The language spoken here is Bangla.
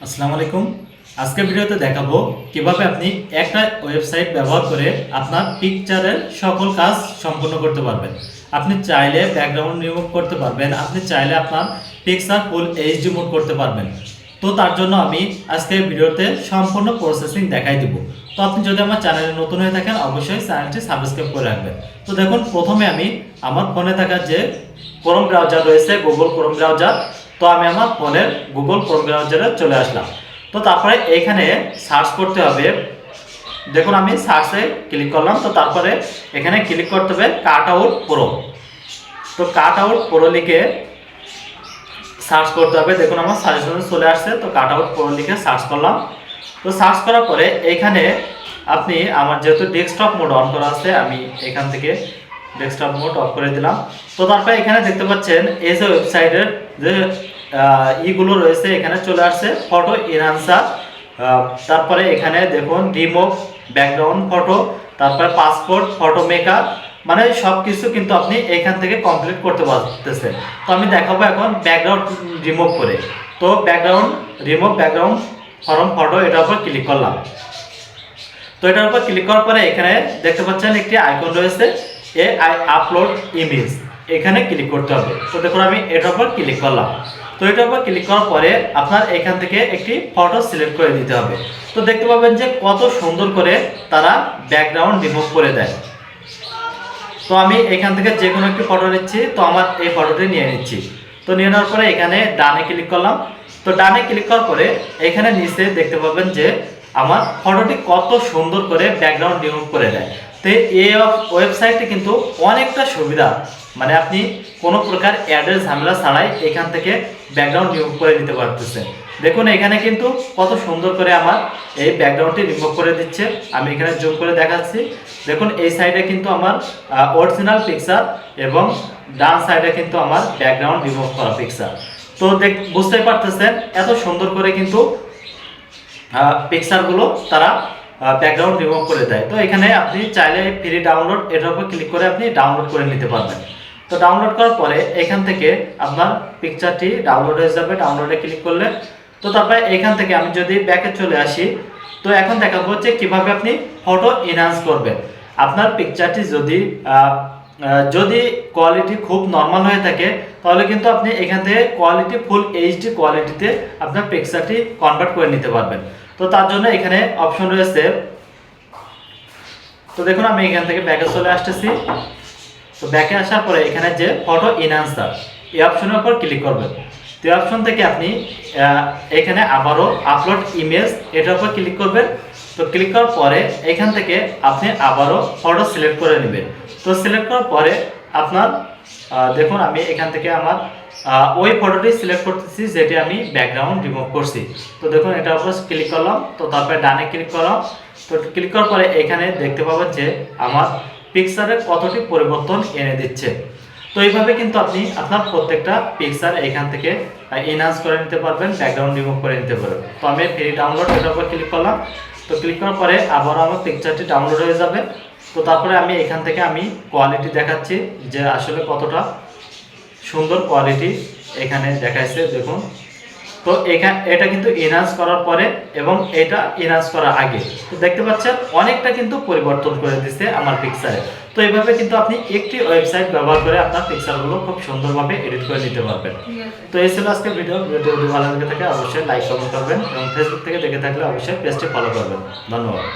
আসসালামু আলাইকুম। আজকের ভিডিওতে দেখাবো কিভাবে আপনি একটা ওয়েবসাইট ব্যবহার করে আপনার পিকচারের সকল কাজ সম্পূর্ণ করতে পারবেন। আপনি চাইলে ব্যাকগ্রাউন্ড রিমুভ করতে পারবেন, আপনি চাইলে আপনার পিকচার ফুল এইচডি মোড করতে পারবেন। তো তার জন্য আমি আজকের ভিডিওতে সম্পূর্ণ প্রসেসিং দেখাই দিব। তো আপনি যদি আমার চ্যানেলে নতুন হয়ে থাকেন অবশ্যই চ্যানেলটি সাবস্ক্রাইব করে রাখবেন। তো দেখুন, প্রথমে আমি আমার ফোনে থাকা যে ক্রোম ব্রাউজার রয়েছে, গুগল ক্রোম ব্রাউজার, তো আমি আমার ফোনের গুগল ক্রোম ব্রাউজারে চলে আসলাম। তো তারপরে এখানে সার্চ করতে হবে। দেখুন, আমি সার্চে ক্লিক করলাম। তো তারপরে এখানে ক্লিক করতে হবে কাট আউট প্রো। তো কাট আউট প্রো লিখে সার্চ করতে হবে। দেখুন, আমার সাজেশনে চলে আসছে। তো কাট আউট প্রো লিখে সার্চ করলাম। তো সার্চ করার পরে এখানে আপনি, আমার যেহেতু ডেস্কটপ মোড অন করা আছে, আমি এখান থেকে ডেস্কটপ মোড অফ করে দিলাম। তো তারপরে এখানে দেখতে পাচ্ছেন এই যে ওয়েবসাইটের যে ইগুলো রয়েছে এখানে চলে আসছে, ফটো এনহান্সার। তারপরে এখানে দেখুন রিমুভ ব্যাকগ্রাউন্ড ফটো, তারপরে পাসপোর্ট ফটো মেকার, মানে সব কিছু কিন্তু আপনি এখান থেকে কমপ্লিট করতে পারতেছেন। তো আমি দেখাবো এখন ব্যাকগ্রাউন্ড রিমুভ করে। তো background remove background form photo, এটার উপর ক্লিক করলাম। তো এটার উপর ক্লিক করার পরে এখানে দেখতে পাচ্ছেন একটি আইকন রয়েছে, আপলোড ইমেজ, এখানে ক্লিক করতে হবে। তো দেখুন, আমি এটার উপর ক্লিক করলাম। তো এটার উপর ক্লিক করার পরে আপনার এখান থেকে একটি ফটো সিলেক্ট করে দিতে হবে। তো দেখতে পাবেন যে কত সুন্দর করে তারা ব্যাকগ্রাউন্ড রিমুভ করে দেয়। তো আমি এখান থেকে যে কোনো একটি ফটো নিচ্ছি। তো আমার এই ফটোটি নিয়ে নিচ্ছি। তো নিয়ে নেওয়ার পরে এখানে ডানে ক্লিক করলাম। তো ডানে ক্লিক করার পরে এখানে নিচে দেখতে পাবেন যে আমার ফটোটি কত সুন্দর করে ব্যাকগ্রাউন্ড রিমুভ করে দেয়। তো এই ওয়েবসাইটটি কিন্তু অনেকটা সুবিধা, মানে আপনি কোনো প্রকার অ্যাডের ঝামেলা ছাড়াই এখান থেকে ব্যাকগ্রাউন্ড রিমুভ করে নিতে পারতেছেন। দেখুন, এখানে কিন্তু কত সুন্দর করে আমার এই ব্যাকগ্রাউন্ডটি রিমুভ করে দিচ্ছে। আমি এখানে জুম করে দেখাচ্ছি। দেখুন, এই সাইডে কিন্তু আমার অরিজিনাল পিকচার এবং ডান সাইডে কিন্তু আমার ব্যাকগ্রাউন্ড রিমুভ করা পিকচার। তো বুঝতেই পারতেছেন এত সুন্দর করে কিন্তু পিকচারগুলো তারা ব্যাকগ্রাউন্ড রিমুভ করে দেয়। তো এখানে আপনি চাইলে ফ্রি ডাউনলোড, এটার উপর ক্লিক করে আপনি ডাউনলোড করে নিতে পারবেন। তো ডাউনলোড করার পরে এখান থেকে আপনার পিকচারটি ডাউনলোড হয়ে যাবে। ডাউনলোডে ক্লিক করলে তো তারপরে এখান থেকে আমি যদি ব্যাকে চলে আসি, তো এখন দেখাবো হচ্ছে কীভাবে আপনি ফটো এনহান্স করবেন। আপনার পিকচারটি যদি কোয়ালিটি খুব নর্মাল হয়ে থাকে তাহলে কিন্তু আপনি এখান থেকে কোয়ালিটি ফুল এইচডি কোয়ালিটিতে আপনার পিকচারটি কনভার্ট করে নিতে পারবেন। তো তার জন্য এখানে অপশন রয়েছে। তো দেখুন, আমি এখান থেকে ব্যাকে চলে আসতেছি। তো ব্যাকে আসার পরে এখানে যে ফটো এনহান্সার, এই অপশনের উপর ক্লিক করবেন। তো এই অপশন থেকে আপনি এখানে আবারও আপলোড ইমেজ, এটার উপর ক্লিক করবেন। তো ক্লিক করার পরে এখান থেকে আপনি আবারও ফটো সিলেক্ট করে নেবেন। তো সিলেক্ট করার পরে আপনার দেখুন, আমি এখান থেকে আমার ওই ফটোটি সিলেক্ট করতেছি যেটি আমি ব্যাকগ্রাউন্ড রিমুভ করছি। তো দেখুন, এটার উপর ক্লিক করলাম। তো তারপরে ডানে ক্লিক করলাম। তো ক্লিক করার পরে এখানে দেখতে পাবেন যে আমার পিকচারের কতটি পরিবর্তন এনে দিচ্ছে। তো এইভাবে কিন্তু আপনি আপনার প্রত্যেকটা পিকচার এখান থেকে এনহান্স করে নিতে পারবেন, ব্যাকগ্রাউন্ড রিমুভ করে নিতে পারবেন। তো আমি ফ্রি ডাউনলোড, এটার উপর ক্লিক করলাম। তো ক্লিক করার পরে আবারও আমার পিকচারটি ডাউনলোড হয়ে যাবে। তো তারপরে আমি এখান থেকে আমি কোয়ালিটি দেখাচ্ছি যে আসলে কতটা সুন্দর কোয়ালিটি এখানে দেখাইছে। দেখুন, তো এটা কিন্তু এনহান্স করার পরে এবং এটা এনহান্স করার আগে তো দেখতে পাচ্ছেন অনেকটা কিন্তু পরিবর্তন করে দিচ্ছে আমার পিকচারে। তো এইভাবে কিন্তু আপনি একটি ওয়েবসাইট ব্যবহার করে আপনার পিকচারগুলো খুব সুন্দরভাবে এডিট করে নিতে পারবেন। তো এই ছিল আজকের ভিডিওটি যদি ভালো লেগে থাকে অবশ্যই লাইক কমেন্ট করবেন এবং ফেসবুক থেকে দেখে থাকলে অবশ্যই পেজটি ফলো করবেন। ধন্যবাদ।